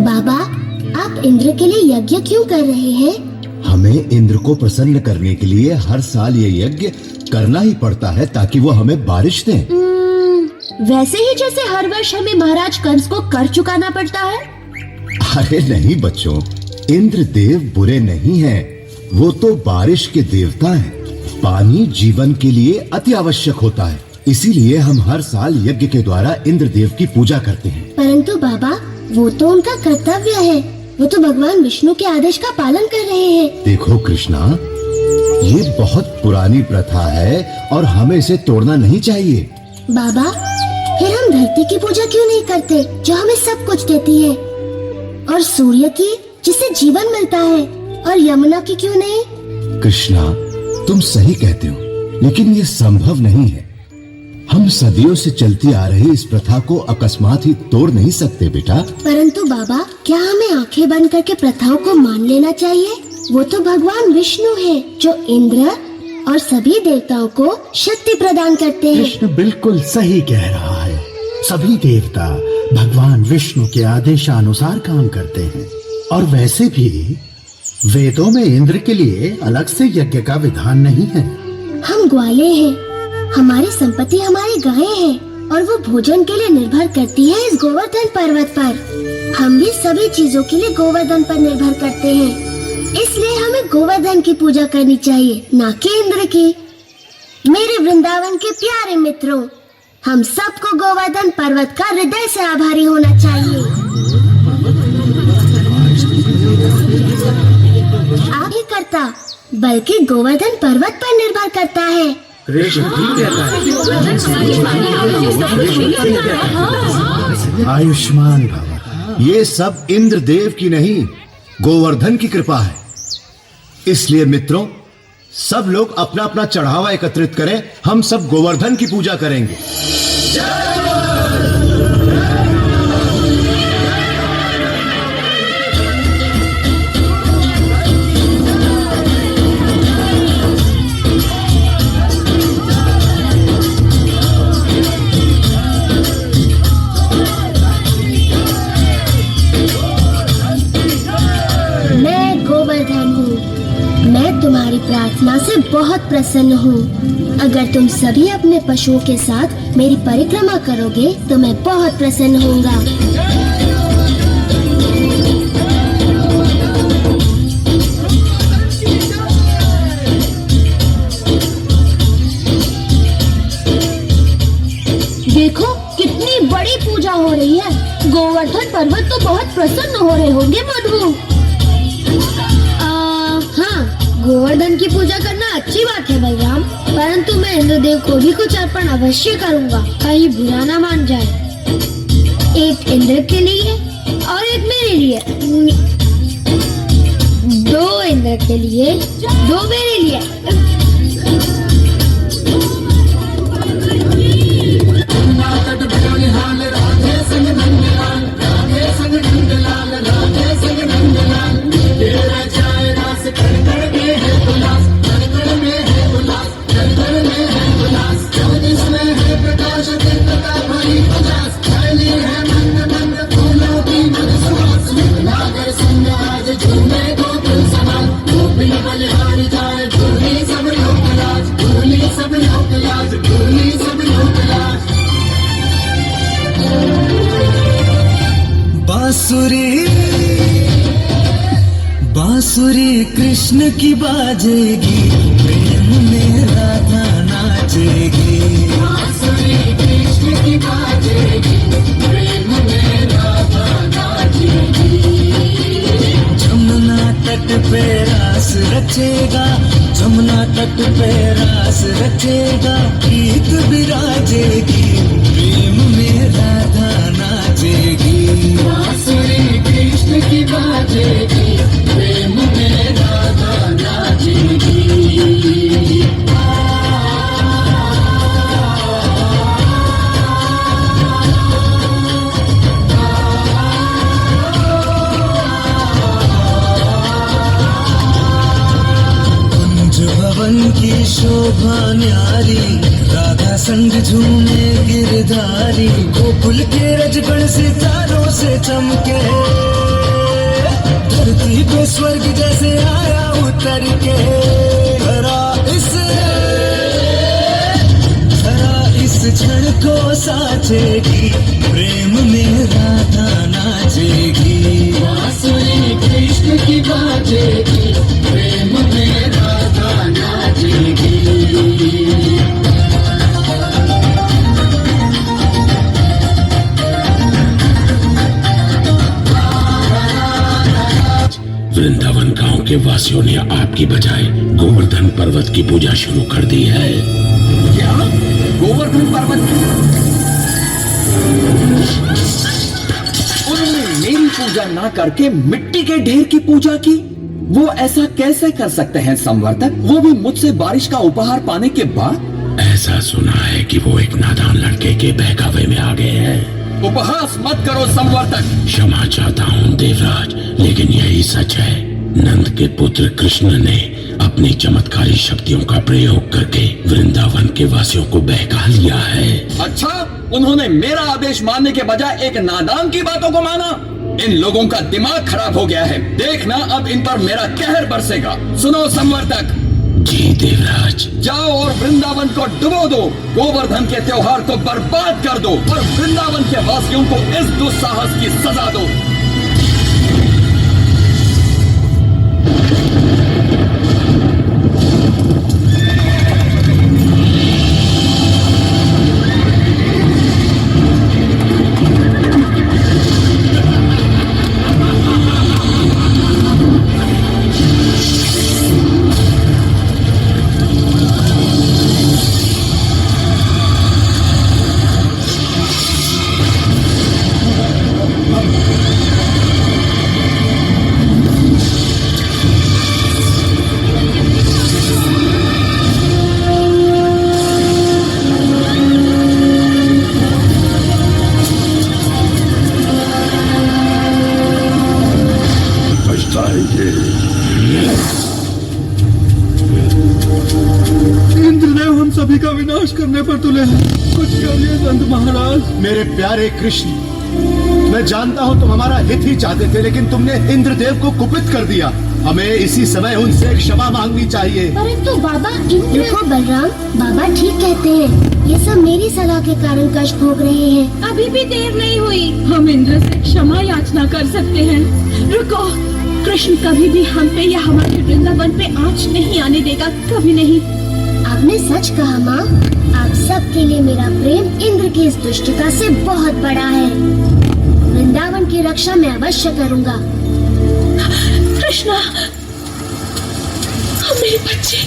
बाबा, आप इंद्र के लिए यज्ञ क्यों कर रहे हैं? हमें इंद्र को प्रसन्न करने के लिए हर साल ये यज्ञ करना ही पड़ता है ताकि वो हमें बारिश दें। वैसे ही जैसे हर वर्ष हमें महाराज कंस को कर चुकाना पड़ता है। अरे नहीं बच्चों, इंद्र देव बुरे नहीं हैं, वो तो बारिश के देवता हैं। पानी जीवन के लिए अति आवश्यक होता है, इसीलिए हम हर साल यज्ञ के द्वारा इंद्र देव की पूजा करते हैं। परंतु बाबा, वो तो उनका कर्तव्य है, वो तो भगवान विष्णु के आदेश का पालन कर रहे हैं। देखो कृष्णा, ये बहुत पुरानी प्रथा है और हमें इसे तोड़ना नहीं चाहिए। बाबा, फिर हम धरती की पूजा क्यों नहीं करते जो हमें सब कुछ देती है, और सूर्य की जिससे जीवन मिलता है, और यमुना की क्यों नहीं? कृष्णा, तुम सही कहते हो, लेकिन ये संभव नहीं है। हम सदियों से चलती आ रही इस प्रथा को अकस्मात ही तोड़ नहीं सकते बेटा। परंतु बाबा, क्या हमें आंखें बंद करके प्रथाओं को मान लेना चाहिए? वो तो भगवान विष्णु है जो इंद्र और सभी देवताओं को शक्ति प्रदान करते हैं। कृष्ण बिल्कुल सही कह रहा है। सभी देवता भगवान विष्णु के आदेशानुसार काम करते हैं, और वैसे भी वेदों में इंद्र के लिए अलग से यज्ञ का विधान नहीं है। हम ग्वाले हैं, हमारी संपत्ति हमारी गायें हैं, और वो भोजन के लिए निर्भर करती है इस गोवर्धन पर्वत पर। हम भी सभी चीजों के लिए गोवर्धन पर निर्भर करते हैं, इसलिए हमें गोवर्धन की पूजा करनी चाहिए, ना कि इंद्र की। मेरे वृंदावन के प्यारे मित्रों, हम सबको गोवर्धन पर्वत का हृदय से आभारी होना चाहिए। आप ही करता, बल्कि गोवर्धन पर्वत पर निर्भर करता है। कृष्ण ठीक कहता है। आयुष्मान भव। ये सब इंद्र देव की नहीं, गोवर्धन की कृपा है। इसलिए मित्रों, सब लोग अपना अपना चढ़ावा एकत्रित करें, हम सब गोवर्धन की पूजा करेंगे। तुम्हारी प्रार्थना से बहुत प्रसन्न हूँ। अगर तुम सभी अपने पशुओं के साथ मेरी परिक्रमा करोगे तो मैं बहुत प्रसन्न होऊंगा। देखो कितनी बड़ी पूजा हो रही है। गोवर्धन पर्वत तो बहुत प्रसन्न हो रहे होंगे मधु। हाँ, गोवर्धन की पूजा करना अच्छी बात है बलराम, परंतु मैं इंद्रदेव को भी कुछ अर्पण अवश्य करूँगा, कहीं बुरा ना मान जाए। एक इंद्र के लिए और एक मेरे लिए। 2 इंद्र के लिए, 2 मेरे लिए। बांसुरी कृष्ण की बाजेगी, प्रेम में राधा नाचेगी। बांसुरी कृष्ण की बाजेगी, प्रेम में राधा नाचेगी। जमुना तट पे रास रचेगा, जमुना तट पे रास रचेगा, गीत विराजेगी, प्रेम में राधा नाचेगी। बांसुरी कृष्ण की बाजेगी, प्रेम में राधा नाचेगी। शोभा न्यारी, राधा संग झूमे गिरधारी, गोकुल के रजगण सितारों से चमके, धरती पे स्वर्ग जैसे आया उतर के, धरा इस क्षण को साचेगी, प्रेम में राधा नाचेगी, बांसुरी कृष्ण की बाजेगी, प्रेम में राधा नाचेगी। वृंदावन गांव के वासियों ने आपकी बजाय गोवर्धन पर्वत की पूजा शुरू कर दी है। क्या? गोवर्धन पर्वत की? उन्होंने मेरी पूजा ना करके मिट्टी के ढेर की पूजा की। वो ऐसा कैसे कर सकते हैं संवर्तक, वो भी मुझसे बारिश का उपहार पाने के बाद? ऐसा सुना है कि वो एक नादान लड़के के बहकावे में आ गए हैं। उपहास मत करो संवर्तक। क्षमा चाहता हूँ देवराज, लेकिन यही सच है। नंद के पुत्र कृष्ण ने अपनी चमत्कारी शक्तियों का प्रयोग करके वृंदावन के वासियों को बहका लिया है। अच्छा, उन्होंने मेरा आदेश मानने के बजाय एक नादान की बातों को माना। इन लोगों का दिमाग खराब हो गया है। देखना अब इन पर मेरा कहर बरसेगा। सुनो संवर्तक। जी देवराज। जाओ और वृंदावन को डुबो दो, गोवर्धन के त्योहार को बर्बाद कर दो और वृंदावन के वासियों को इस दुस्साहस की सजा दो। इंद्रदेव हम सभी का विनाश करने पर तुले हैं। कुछ करिए नंद महाराज। मेरे प्यारे कृष्ण, मैं जानता हूँ तुम हमारा हित ही चाहते थे, लेकिन तुमने इंद्रदेव को कुपित कर दिया। हमें इसी समय उनसे क्षमा मांगनी चाहिए। परंतु बाबा, देखो बलराम, बाबा ठीक कहते हैं। ये सब मेरी सलाह के कारण कष्ट भोग रहे हैं। अभी भी देर नहीं हुई, हम इंद्र से क्षमा याचना कर सकते हैं। रुको, कृष्ण कभी भी हम पे या हमारे वृंदावन पे आँच नहीं आने देगा, कभी नहीं। आपने सच कहा माँ। आप सबके लिए मेरा प्रेम इंद्र की इस दुष्टता से बहुत बड़ा है। वृंदावन की रक्षा मैं अवश्य करूँगा। कृष्णा, मेरे बच्चे।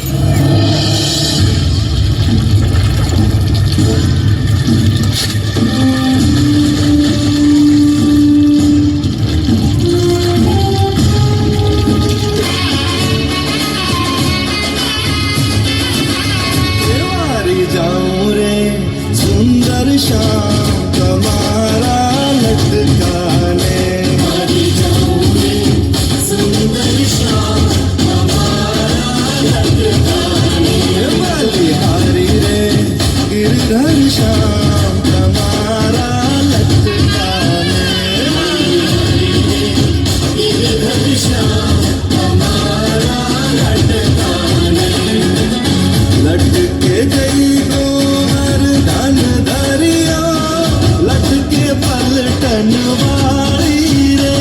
जाऊं रे सुंदर श्याम कमारा लटकाने, जाऊं रे सुंदर श्याम कमारा लटकाने, बलिहारी रे गिरधर श्याम कमारा लटकाने, गिरधर श्याम कमारा लटकाने, लटके गई गोवर्धन धरिया, लटके पलटन वाली रे,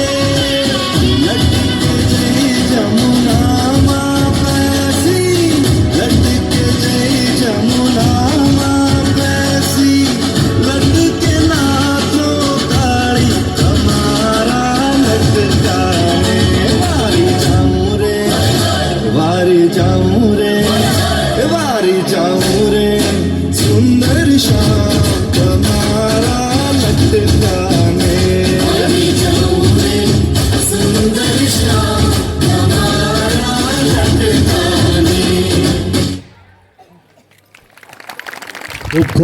लटके गई जमुना माँ पैसी, लटके गई जमुना माँ पैसी, लटके नाथों ताड़ी हमारा लटकाने, वारी जाऊं रे, वारी जाऊं रे, वारी जाऊं रे, सुंदर श्याम कमारा लटकाने, वारी जाऊं रे, सुंदर श्याम कमारा लटकाने। उठो